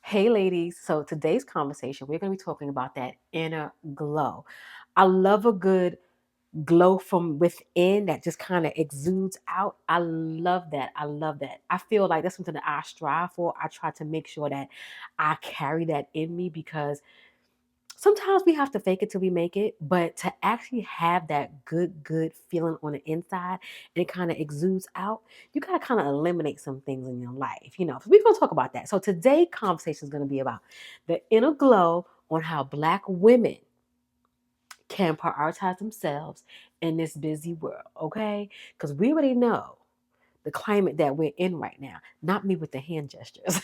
Hey, ladies. So today's conversation, we're going to be talking about that inner glow. I love a good glow from within that just kind of exudes out. I love that. I love that. I feel like that's something that I strive for. I try to make sure that I carry that in me because sometimes we have to fake it till we make it, but to actually have that good feeling on the inside and it kind of exudes out, you got to kind of eliminate some things in your life, So we're going to talk about that. So today's conversation is going to be about the inner glow on how Black women can prioritize themselves in this busy world, okay? Because we already know the climate that we're in right now, not me with the hand gestures.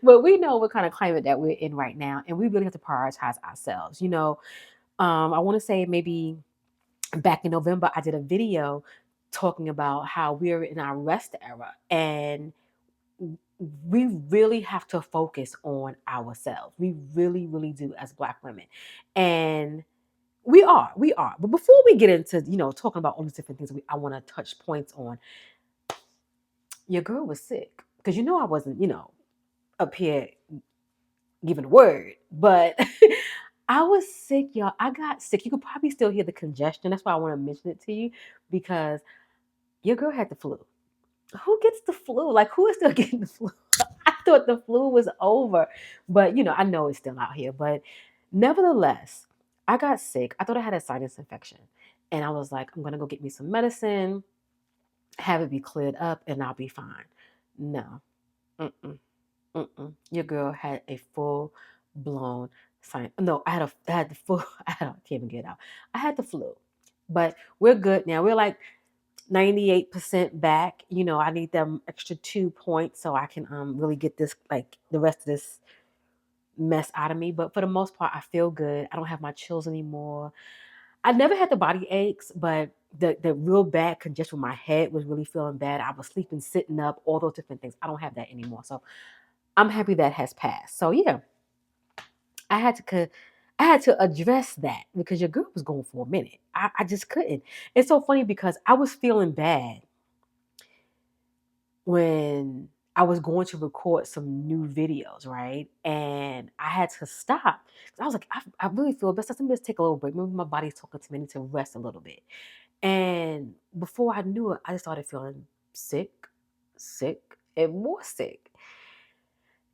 But we know what kind of climate that we're in right now, and we really have to prioritize ourselves. I want to say maybe back in November, I did a video talking about how we're in our rest era, and we really have to focus on ourselves. We really, really do as Black women, and we are. But before we get into talking about all these different things, I want to touch points on. Your girl was sick because I wasn't up here giving a word, but I was sick, y'all. I got sick. You could probably still hear the congestion. That's why I want to mention it to you because your girl had the flu. Who gets the flu? Like, who is still getting the flu? I thought the flu was over, but I know it's still out here. But nevertheless, I got sick. I thought I had a sinus infection, and I was like, I'm gonna go get me some medicine, have it be cleared up, and I'll be fine. No, mm-mm. Your girl had a full blown sign. No, I had the full. Can't even get it out. I had the flu, but we're good now. We're like 98% back. I need them extra 2 points so I can really get this like the rest of this mess out of me. But for the most part, I feel good. I don't have my chills anymore. I never had the body aches, but the real bad congestion with my head was really feeling bad. I was sleeping, sitting up, all those different things. I don't have that anymore. So I'm happy that has passed. So yeah, I had to I had to address that because your girl was going for a minute. I just couldn't. It's so funny because I was feeling bad when I was going to record some new videos, right? And I had to stop. I was like, I really feel best. Let me just take a little break. Maybe my body's talking to me. I need to rest a little bit. And before I knew it, I just started feeling sick, sick, and more sick.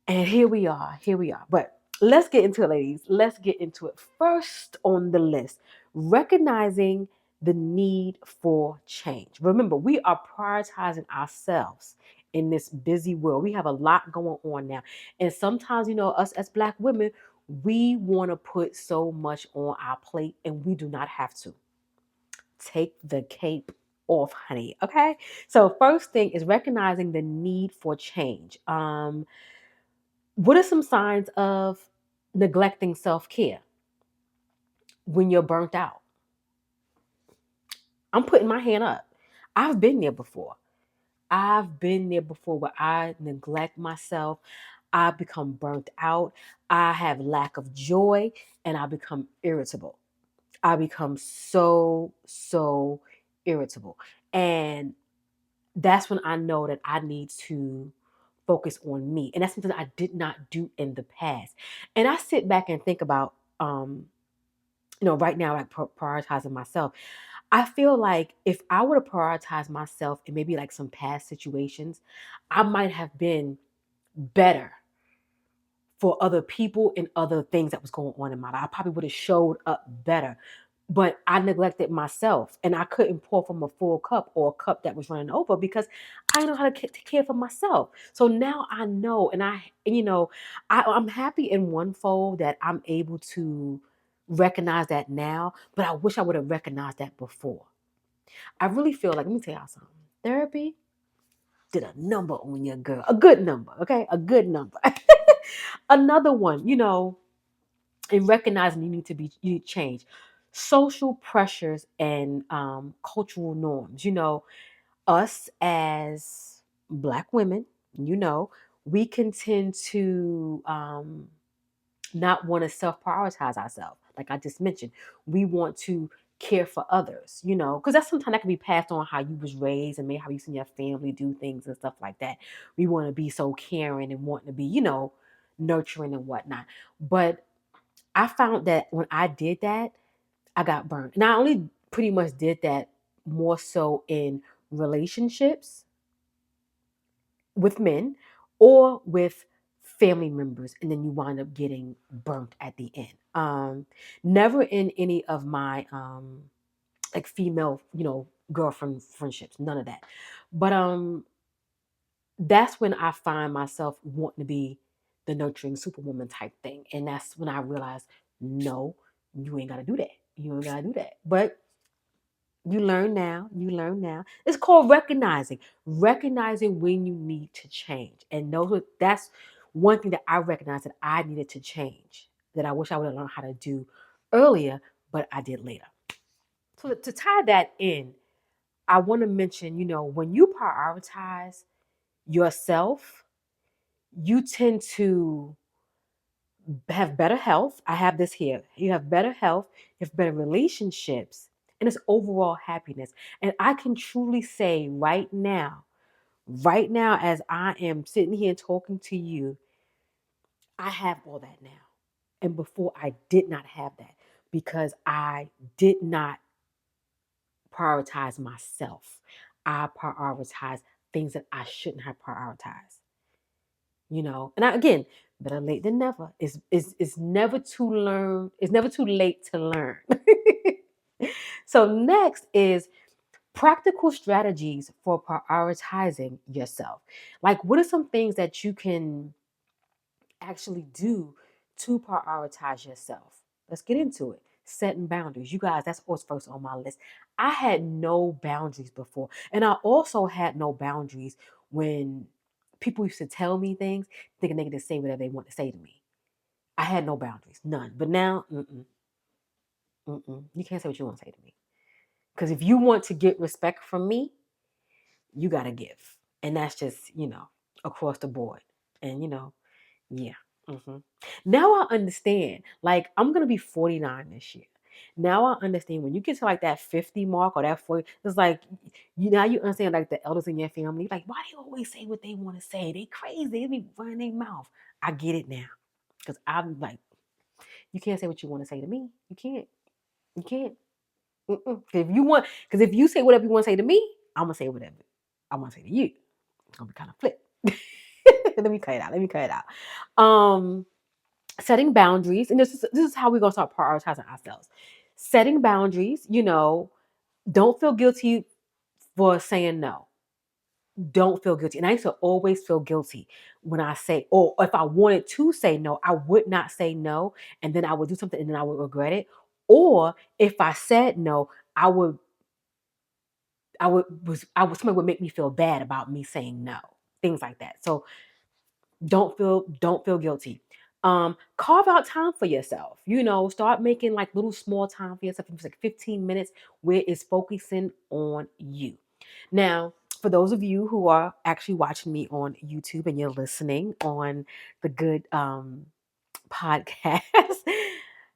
And here we are. Here we are. But let's get into it, ladies. Let's get into it. First on the list, recognizing the need for change. Remember, we are prioritizing ourselves in this busy world. We have a lot going on now. And sometimes, us as Black women, we want to put so much on our plate and we do not have to. Take the cape off, honey. Okay. So, first thing is recognizing the need for change. What are some signs of neglecting self care when you're burnt out? I'm putting my hand up. I've been there before. I've been there before where I neglect myself. I become burnt out. I have lack of joy and I become irritable. I become so irritable. And that's when I know that I need to focus on me. And that's something I did not do in the past. And I sit back and think about, right now, like prioritizing myself. I feel like if I were to prioritize myself in maybe like some past situations, I might have been better for other people and other things that was going on in my life. I probably would have showed up better. But I neglected myself and I couldn't pour from a full cup or a cup that was running over because I didn't know how to take care for myself. So now I know, I'm happy in one fold that I'm able to recognize that now, but I wish I would have recognized that before. I really feel like, let me tell y'all something. Therapy did a number on your girl, a good number, okay? A good number. Another one, and recognizing you need change. Social pressures and cultural norms. Us as Black women, we can tend to not want to self prioritize ourselves. Like I just mentioned, we want to care for others, because that's sometimes that can be passed on how you was raised and maybe how you seen your family do things and stuff like that. We want to be so caring and wanting to be, nurturing and whatnot. But I found that when I did that, I got burned. And I only pretty much did that more so in relationships with men or with family members, and then you wind up getting burnt at the end. Never in any of my like female, girlfriend friendships, none of that. But that's when I find myself wanting to be the nurturing superwoman type thing. And that's when I realized, no, you ain't gotta do that. You ain't gotta do that. But you learn now. You learn now. It's called recognizing when you need to change. And that's one thing that I recognized that I needed to change, that I wish I would have learned how to do earlier, but I did later. So to tie that in, I want to mention, when you prioritize yourself, you tend to have better health. I have this here. You have better health, you have better relationships, and it's overall happiness. And I can truly say right now, as I am sitting here talking to you, I have all that now. And before I did not have that because I did not prioritize myself. I prioritize things that I shouldn't have prioritized. And again, better late than never. It's never too learn. It's never too late to learn. So next is practical strategies for prioritizing yourself. Like, what are some things that you can actually do to prioritize yourself? Let's get into it. Setting boundaries. You guys, that's what's first on my list. I had no boundaries before. And I also had no boundaries when people used to tell me things, thinking they could just say whatever they want to say to me. I had no boundaries, none. But now, you can't say what you want to say to me. Because if you want to get respect from me, you got to give. And that's just, across the board. And, yeah. Now I understand. Like, I'm going to be 49 this year. Now I understand when you get to like that 50 mark or that 40, it's like, you understand like the elders in your family, like, why they always say what they want to say? They crazy. They be running their mouth. I get it now. Because I'm like, you can't say what you want to say to me. You can't. You can't. Because if you say whatever you want to say to me, I'm going to say whatever I want to say to you. It's going to be kind of flip. Let me cut it out. Setting boundaries, and this is how we're gonna start prioritizing ourselves. Setting boundaries, don't feel guilty for saying no. Don't feel guilty. And I used to always feel guilty when I say, or if I wanted to say no, I would not say no, and then I would do something and then I would regret it. Or if I said no, somebody would make me feel bad about me saying no. Things like that. So don't feel guilty. Carve out time for yourself. Start making like little small time for yourself. It's like 15 minutes where it's focusing on you. Now, for those of you who are actually watching me on YouTube and you're listening on the good podcast.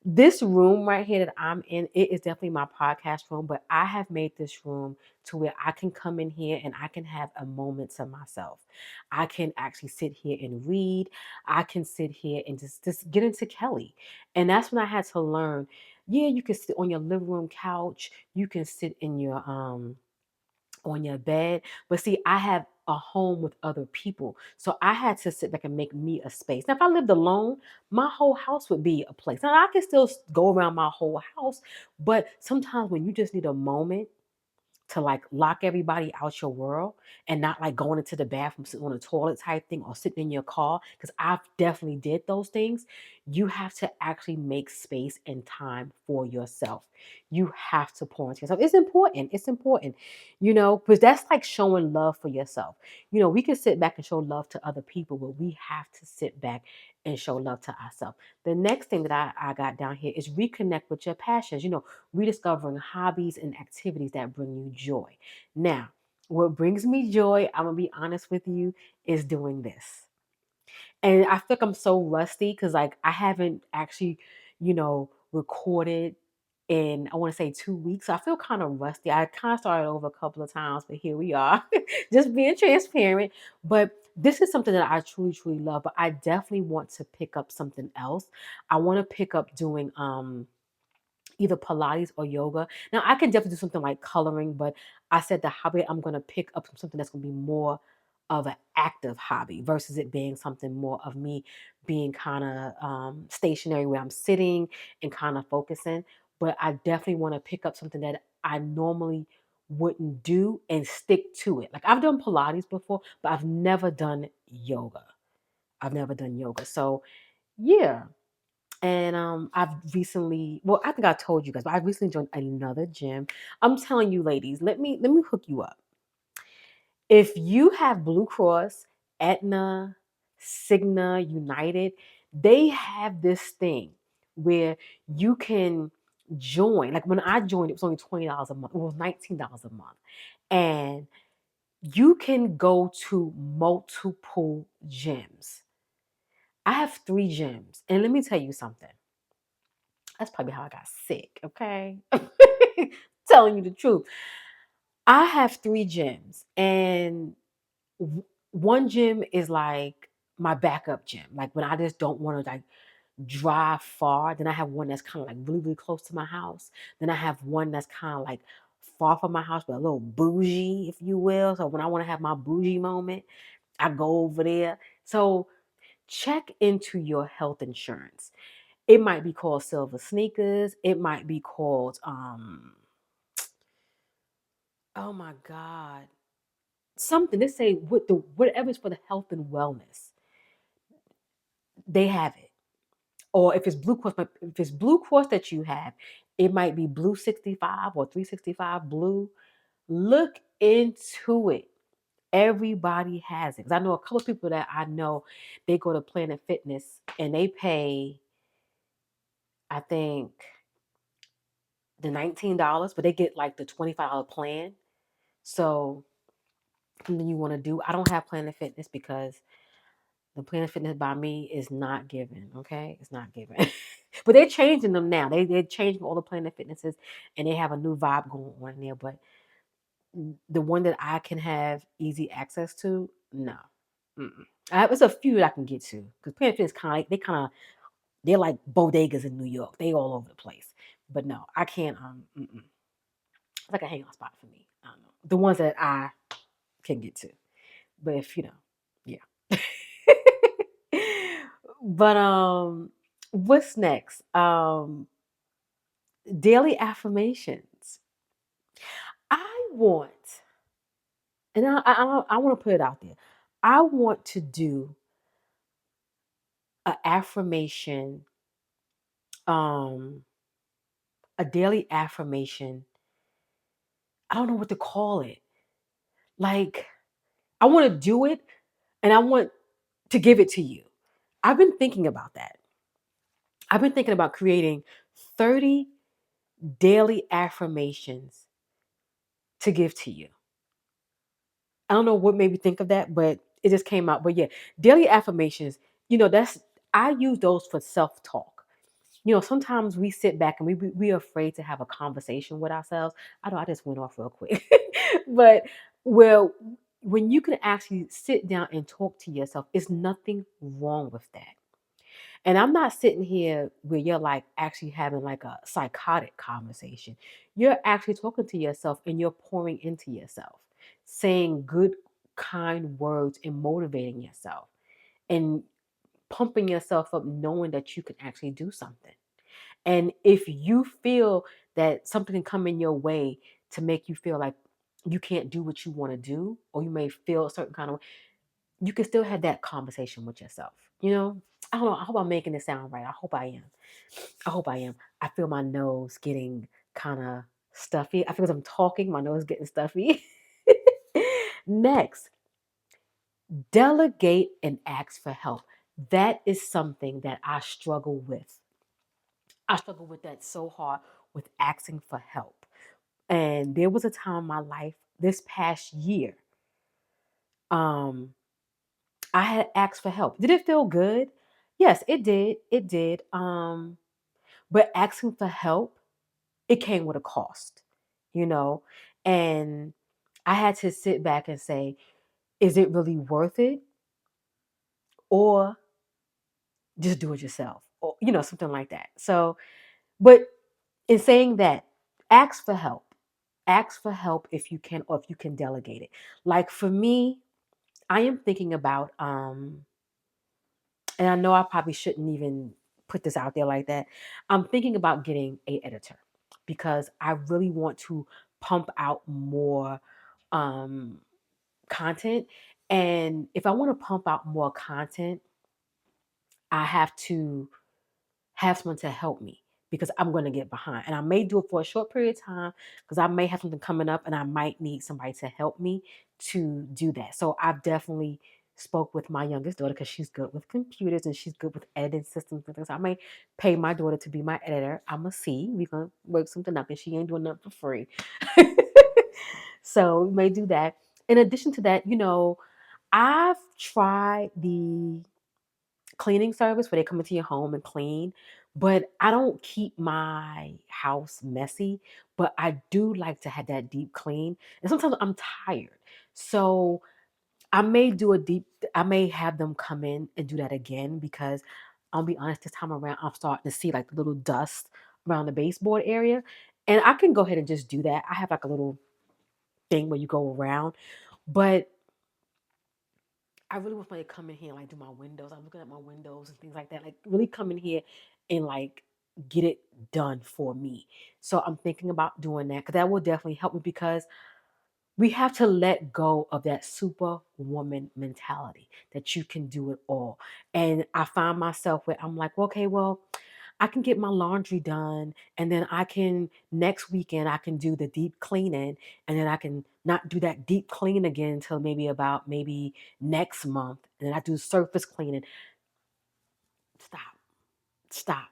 This room right here that I'm in, it is definitely my podcast room, but I have made this room to where I can come in here and I can have a moment to myself. I can actually sit here and read. I can sit here and just get into Kelly. And that's when I had to learn. Yeah, you can sit on your living room couch. You can sit in your on your bed. But see, I have a home with other people. So I had to sit back and make me a space. Now, if I lived alone, my whole house would be a place. Now, I can still go around my whole house, but sometimes when you just need a moment to like lock everybody out your world and not like going into the bathroom, sitting on the toilet type thing or sitting in your car, because I've definitely did those things. You have to actually make space and time for yourself. You have to pour into yourself. It's important. It's important, because that's like showing love for yourself. We can sit back and show love to other people, but we have to sit back and show love to ourselves. The next thing that I got down here is reconnect with your passions. Rediscovering hobbies and activities that bring you joy. Now, what brings me joy, I'm going to be honest with you, is doing this. And I feel like I'm so rusty because like I haven't actually, recorded in, I want to say, 2 weeks. So I feel kind of rusty. I kind of started over a couple of times, but here we are, just being transparent. But this is something that I truly, truly love. But I definitely want to pick up something else. I want to pick up doing either Pilates or yoga. Now I can definitely do something like coloring, but I said the hobby I'm going to pick up something that's going to be more of an active hobby versus it being something more of me being kind of stationary where I'm sitting and kind of focusing. But I definitely want to pick up something that I normally wouldn't do and stick to it. Like I've done Pilates before, but I've never done yoga. I've never done yoga. So yeah, and I've recently, well, I think I told you guys, but I recently joined another gym. I'm telling you, ladies, let me hook you up. If you have Blue Cross, Aetna, Cigna, United, they have this thing where you can join. Like when I joined, it was only $20 a month. It was $19 a month, and you can go to multiple gyms. I have 3 gyms, and let me tell you something. That's probably how I got sick, okay? Telling you the truth. I have 3 gyms, and one gym is like my backup gym. Like when I just don't want to like drive far. Then I have one that's kind of like really, really close to my house. Then I have one that's kind of like far from my house, but a little bougie, if you will. So when I want to have my bougie moment, I go over there. So check into your health insurance. It might be called Silver Sneakers. It might be called oh my God. Something. They say with the whatever's for the health and wellness, they have it. Or if it's Blue Cross, but if it's Blue Cross that you have, it might be Blue 65 or 365 Blue. Look into it. Everybody has it. Because I know a couple of people that I know, they go to Planet Fitness and they pay, I think, the $19, but they get like the $25 plan. So something you want to do. I don't have Planet Fitness because the Planet Fitness by me is not given. Okay, it's not given. But they're changing them now. They're changing all the Planet Fitnesses, and they have a new vibe going on in there. But the one that I can have easy access to, no. Mm-mm. It's a few that I can get to because Planet Fitness they're like bodegas in New York. They all over the place. But no, I can't. Mm-mm. It's like a hangout spot for me. I don't know the ones that I can get to. But if yeah. But what's next? Daily affirmations. I want, and I want to put it out there. I want to do a affirmation, um, a daily affirmation. I don't know what to call it. Like I want to do it, and I want to give it to you. I've been thinking about that. I've been thinking about creating 30 daily affirmations to give to you. I don't know what made me think of that, but it just came out. But yeah, daily affirmations, that's I use those for self-talk. Sometimes we sit back and we are afraid to have a conversation with ourselves. I know I just went off real quick. But well, when you can actually sit down and talk to yourself, there's nothing wrong with that. And I'm not sitting here where you're like actually having like a psychotic conversation. You're actually talking to yourself and you're pouring into yourself, saying good, kind words and motivating yourself and pumping yourself up, knowing that you can actually do something. And if you feel that something can come in your way to make you feel like you can't do what you want to do, or you may feel a certain kind of way, you can still have that conversation with yourself. I don't know. I hope I'm making it sound right. I hope I am. I hope I am. I feel my nose getting kind of stuffy. I feel as I'm talking, my nose getting stuffy. Next, delegate and ask for help. That is something that I struggle with. I struggle with that so hard with asking for help. And there was a time in my life this past year, um, I had asked for help. Did it feel good? Yes, it did. It did. But asking for help it came with a cost, you know? And I had to sit back and say, is it really worth it? Or just do it yourself? Or, something like that. So, but in saying that, ask for help. Ask for help if you can, or if you can delegate it. Like for me, I am thinking about, and I know I probably shouldn't even put this out there like that. I'm thinking about getting a editor because I really want to pump out more um, content. And if I want to pump out more content, I have to have someone to help me because I'm going to get behind. And I may do it for a short period of time because I may have something coming up and I might need somebody to help me to do that. So I've definitely spoke with my youngest daughter because she's good with computers and she's good with editing systems and things. I may pay my daughter to be my editor. I'm going to see. We're going to work something up and she ain't doing nothing for free. So we may do that. In addition to that, I've tried the cleaning service where they come into your home and clean, but I don't keep my house messy, but I do like to have that deep clean. And sometimes I'm tired. So I may have them come in and do that again because I'll be honest, this time around, I'm starting to see like the little dust around the baseboard area. And I can go ahead and just do that. I have like a little thing where you go around, but I really want somebody to come in here and like do my windows. I'm looking at my windows and things like that. Like really come in here and like get it done for me. So I'm thinking about doing that because that will definitely help me because we have to let go of that superwoman mentality that you can do it all. And I find myself where I'm like, okay, well, I can get my laundry done and then I can next weekend I can do the deep cleaning and then I can not do that deep clean again until maybe next month and then I do surface cleaning. Stop. Stop.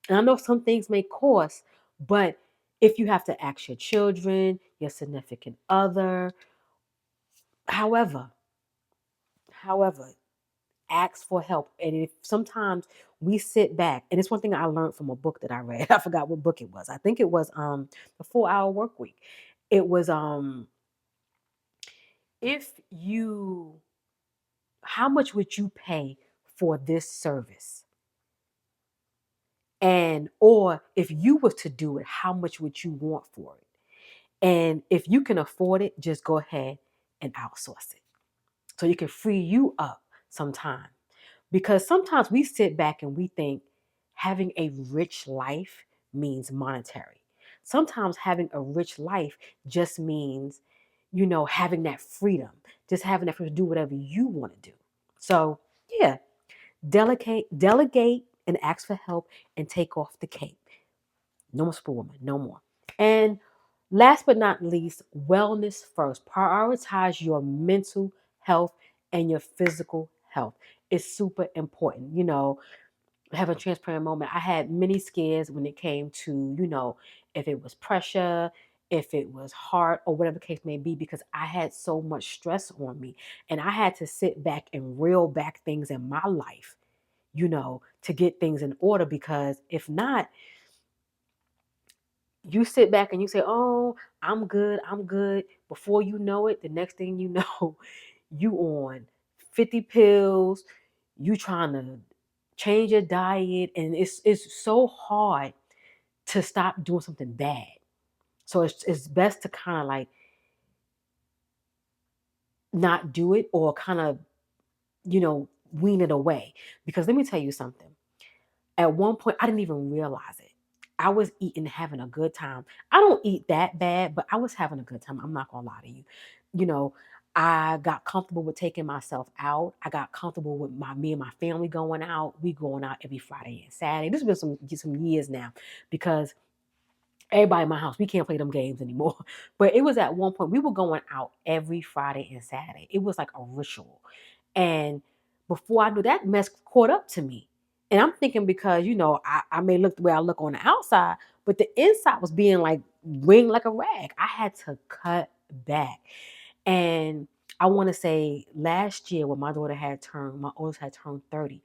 And I know some things may cost, but if you have to ask your children, your significant other, however, however, ask for help. And if sometimes we sit back, and it's one thing I learned from a book that I read. I forgot what book it was. I think it was the 4 Hour Work Week. It was if you how much would you pay for this service? And or if you were to do it, how much would you want for it? And if you can afford it, just go ahead and outsource it. So you can free you up some time. Because sometimes we sit back and we think having a rich life means monetary. Sometimes having a rich life just means, having that freedom, just having that freedom to do whatever you want to do. So, yeah, delegate and ask for help and take off the cape. No more superwoman, no more. And last but not least, wellness first. Prioritize your mental health and your physical health. It's super important. Have a transparent moment. I had many scares when it came to, if it was pressure, if it was heart, or whatever the case may be, because I had so much stress on me. And I had to sit back and reel back things in my life, to get things in order. Because if not, you sit back and you say, "Oh, I'm good, I'm good." Before you know it, the next thing you know, you on 50 pills, you trying to change your diet, and it's so hard to stop doing something bad. So it's best to kind of like not do it or kind of, wean it away. Because let me tell you something. At one point, I didn't even realize it. I was eating, having a good time. I don't eat that bad, but I was having a good time. I'm not gonna lie to you. You know, I got comfortable with taking myself out. I got comfortable with me and my family going out. We going out every Friday and Saturday. This has been some years now because everybody in my house, we can't play them games anymore. But it was at one point we were going out every Friday and Saturday. It was like a ritual. And before I knew that mess caught up to me. And I'm thinking because, I may look the way I look on the outside, but the inside was being like wringed like a rag. I had to cut back. And I want to say last year when my oldest had turned 30,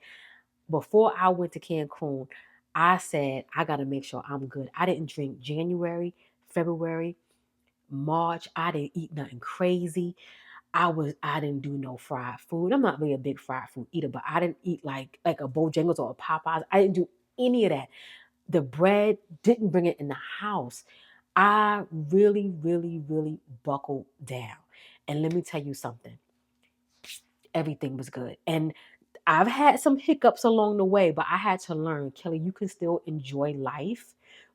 before I went to Cancun, I said, I got to make sure I'm good. I didn't drink January, February, March. I didn't eat nothing crazy. I didn't do no fried food. I'm not really a big fried food eater, but I didn't eat like a Bojangles or a Popeyes. I didn't do any of that. The bread, didn't bring it in the house. I really, really, really buckled down. And let me tell you something. Everything was good. And I've had some hiccups along the way, but I had to learn, Kelly, you can still enjoy life,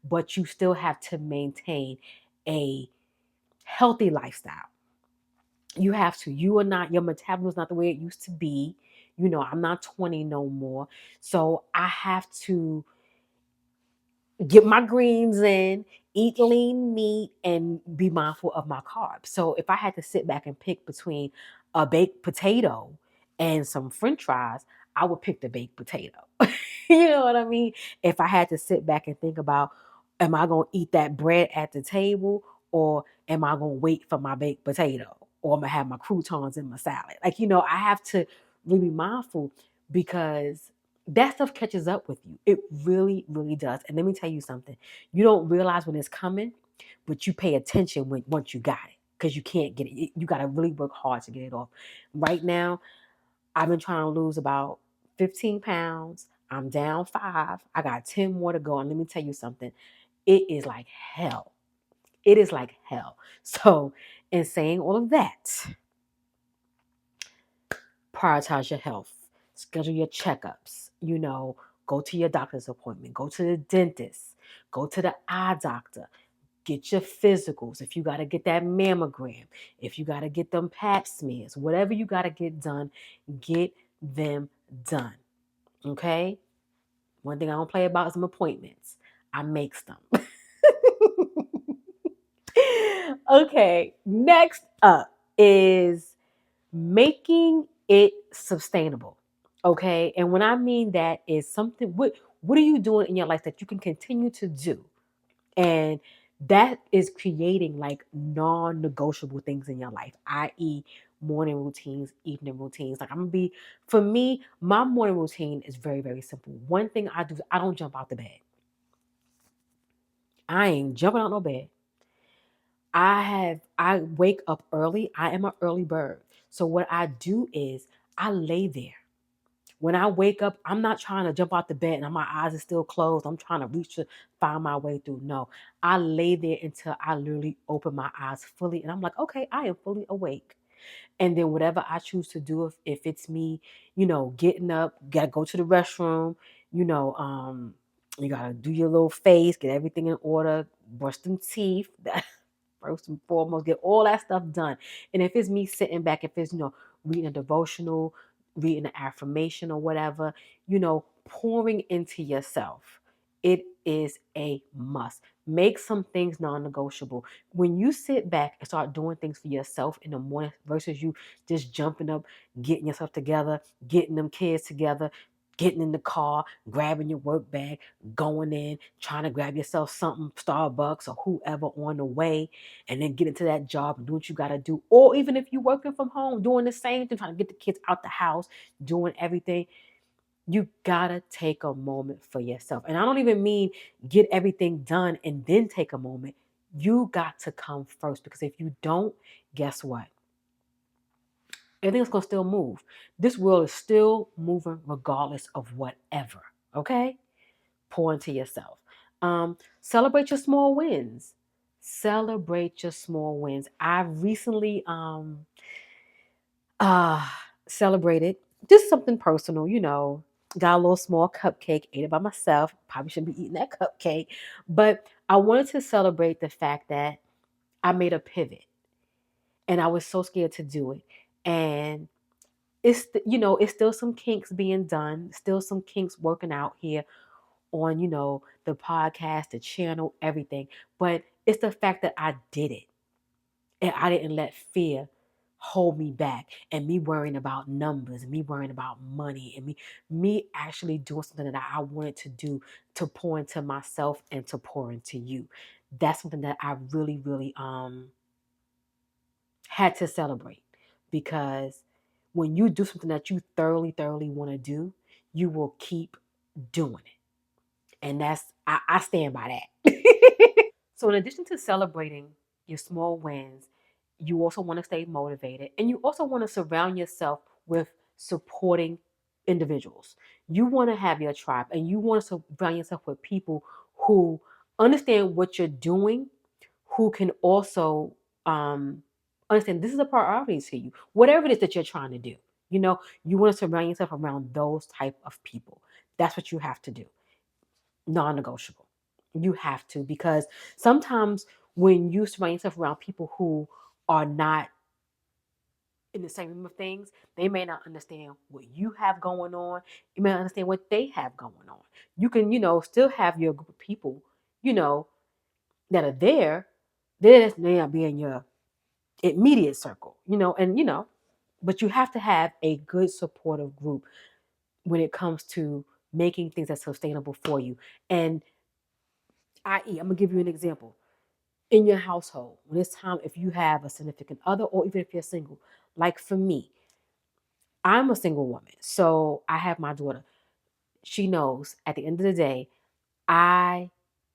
but you still have to maintain a healthy lifestyle. You have to. You are not, your metabolism is not the way it used to be. I'm not 20 no more. So I have to get my greens in, eat lean meat, and be mindful of my carbs. So if I had to sit back and pick between a baked potato and some french fries, I would pick the baked potato. You know what I mean? If I had to sit back and think about, am I going to eat that bread at the table, or am I going to wait for my baked potato, or I'm going to have my croutons in my salad? I have to really be mindful, because that stuff catches up with you. It really, really does. And let me tell you something. You don't realize when it's coming, but you pay attention once you got it, because you can't get it. You got to really work hard to get it off. Right now, I've been trying to lose about 15 pounds. I'm down 5. I got 10 more to go. And let me tell you something. It is like hell. It is like hell. So, in saying all of that, prioritize your health, schedule your checkups, go to your doctor's appointment, go to the dentist, go to the eye doctor, get your physicals. If you got to get that mammogram, if you got to get them pap smears, whatever you got to get them done. Okay? One thing I don't play about is some appointments. I makes them. Okay, next up is making it sustainable. Okay. And when I mean that is something, what are you doing in your life that you can continue to do? And that is creating like non-negotiable things in your life, i.e., morning routines, evening routines. Like, for me, my morning routine is very, very simple. One thing I do is I don't jump out the bed. I ain't jumping out no bed. I wake up early. I am an early bird. So what I do is I lay there. When I wake up, I'm not trying to jump out the bed and my eyes are still closed. I'm trying to reach to find my way through. No, I lay there until I literally open my eyes fully. And I'm like, okay, I am fully awake. And then whatever I choose to do, if it's me, getting up, gotta go to the restroom, you know, um, you gotta do your little face, get everything in order, brush them teeth. First and foremost, get all that stuff done. And if it's me sitting back, if it's, reading a devotional, reading an affirmation or whatever, pouring into yourself, it is a must. Make some things non-negotiable. When you sit back and start doing things for yourself in the morning versus you just jumping up, getting yourself together, getting them kids together, getting in the car, grabbing your work bag, going in, trying to grab yourself something, Starbucks or whoever on the way, and then get into that job and do what you got to do. Or even if you're working from home, doing the same thing, trying to get the kids out the house, doing everything, you got to take a moment for yourself. And I don't even mean get everything done and then take a moment. You got to come first, because if you don't, guess what? Everything's going to still move. This world is still moving regardless of whatever. Okay? Pour into yourself. Celebrate your small wins. Celebrate your small wins. I recently uh celebrated just something personal, got a little small cupcake, ate it by myself. Probably shouldn't be eating that cupcake. But I wanted to celebrate the fact that I made a pivot, and I was so scared to do it. And it's still some kinks being done, still some kinks working out here on, the podcast, the channel, everything. But it's the fact that I did it, and I didn't let fear hold me back, and me worrying about numbers, and me worrying about money, and me actually doing something that I wanted to do, to pour into myself and to pour into you. That's something that I really, really had to celebrate, because when you do something that you thoroughly, thoroughly want to do, you will keep doing it. And I stand by that. So in addition to celebrating your small wins, you also want to stay motivated and you also want to surround yourself with supporting individuals. You want to have your tribe and you want to surround yourself with people who understand what you're doing, who can also understand this is a priority to you. Whatever it is that you're trying to do, you want to surround yourself around those type of people. That's what you have to do. Non-negotiable. You have to, because sometimes when you surround yourself around people who are not in the same room of things, they may not understand what you have going on. You may not understand what they have going on. You can, still have your group of people, you know, that are there. They may not be in your immediate circle, but you have to have a good supportive group when it comes to making things that's sustainable for you. And i.e., I'm gonna give you an example. In your household, when it's time, if you have a significant other or even if you're single, like for me, I'm a single woman, so I have my daughter. She knows at the end of the day, I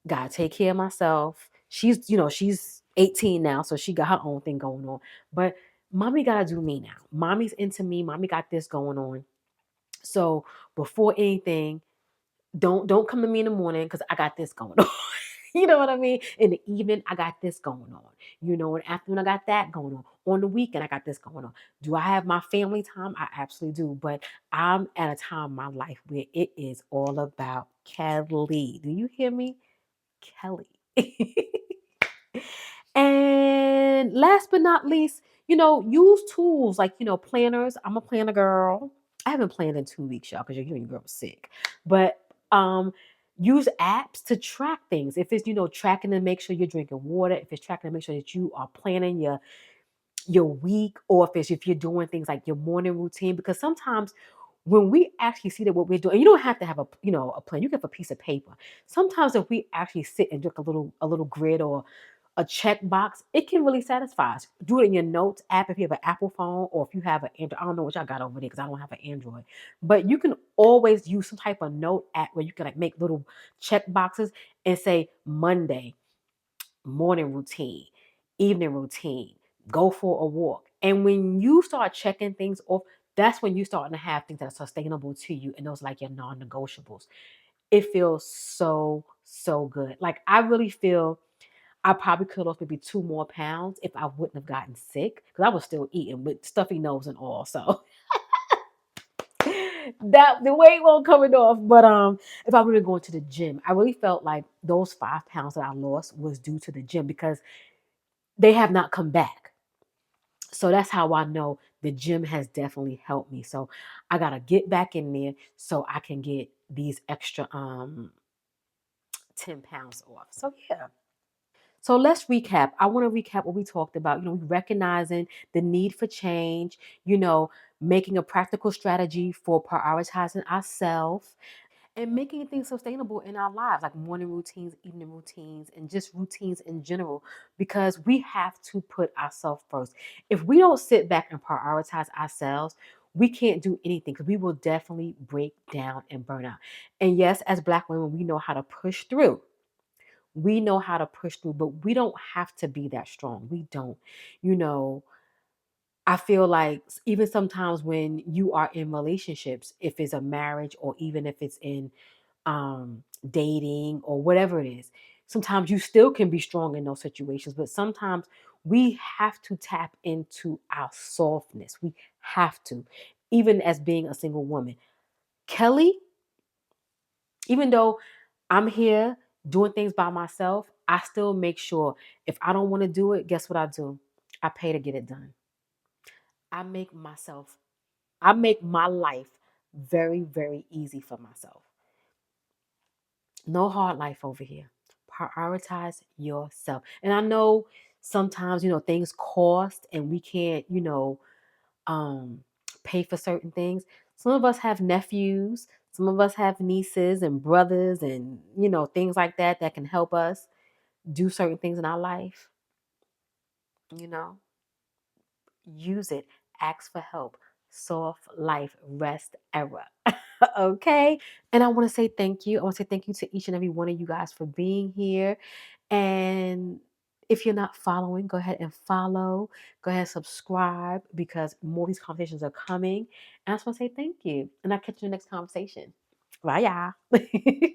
gotta take care of myself. She's 18 now, so she got her own thing going on. But mommy gotta do me now. Mommy's into me. Mommy got this going on. So before anything, don't come to me in the morning because I got this going on. You know what I mean? In the evening, I got this going on. In the afternoon, I got that going on. On the weekend, I got this going on. Do I have my family time? I absolutely do. But I'm at a time in my life where it is all about Kelly. Do you hear me? Kelly. And last but not least, use tools like, planners. I'm a planner girl. I haven't planned in 2 weeks, y'all, because your girl was sick. But use apps to track things. If it's, tracking to make sure you're drinking water, if it's tracking to make sure that you are planning your week, or if you're doing things like your morning routine, because sometimes when we actually see that what we're doing, and you don't have to have a plan, you can have a piece of paper. Sometimes if we actually sit and drink a little grid or a check box, it can really satisfy us. Do it in your notes app if you have an Apple phone, or if you have an Android. I don't know what y'all got over there because I don't have an Android. But you can always use some type of note app where you can like make little check boxes and say Monday, morning routine, evening routine, go for a walk. And when you start checking things off, that's when you starting to have things that are sustainable to you, and those like your non-negotiables. It feels so, so good. Like I really feel I probably could have lost maybe 2 more pounds if I wouldn't have gotten sick, because I was still eating with stuffy nose and all. So that the weight won't coming off. But if I would have gone to the gym, I really felt like those 5 pounds that I lost was due to the gym because they have not come back. So that's how I know the gym has definitely helped me. So I gotta get back in there so I can get these extra 10 pounds off. So yeah. So let's recap. I want to recap what we talked about. Recognizing the need for change, making a practical strategy for prioritizing ourselves and making things sustainable in our lives, like morning routines, evening routines, and just routines in general, because we have to put ourselves first. If we don't sit back and prioritize ourselves, we can't do anything because we will definitely break down and burn out. And yes, as Black women, we know how to push through. We know how to push through, but we don't have to be that strong. We don't. You know, I feel like even sometimes when you are in relationships, if it's a marriage or even if it's in dating or whatever it is, sometimes you still can be strong in those situations, but sometimes we have to tap into our softness. We have to, even as being a single woman. Kelly, even though I'm here doing things by myself, I still make sure if I don't want to do it, guess what I do? I pay to get it done. I make myself, I make my life very, very easy for myself. No hard life over here. Prioritize yourself. And I know sometimes, things cost and we can't, um, pay for certain things. Some of us have nephews, some of us have nieces and brothers and, things like that can help us do certain things in our life. You know, use it, ask for help. Soft life, rest era. Okay. And I want to say thank you. I want to say thank you to each and every one of you guys for being here. And if you're not following, go ahead and follow. Go ahead and subscribe because more of these conversations are coming. And I just want to say thank you. And I'll catch you in the next conversation. Bye, y'all.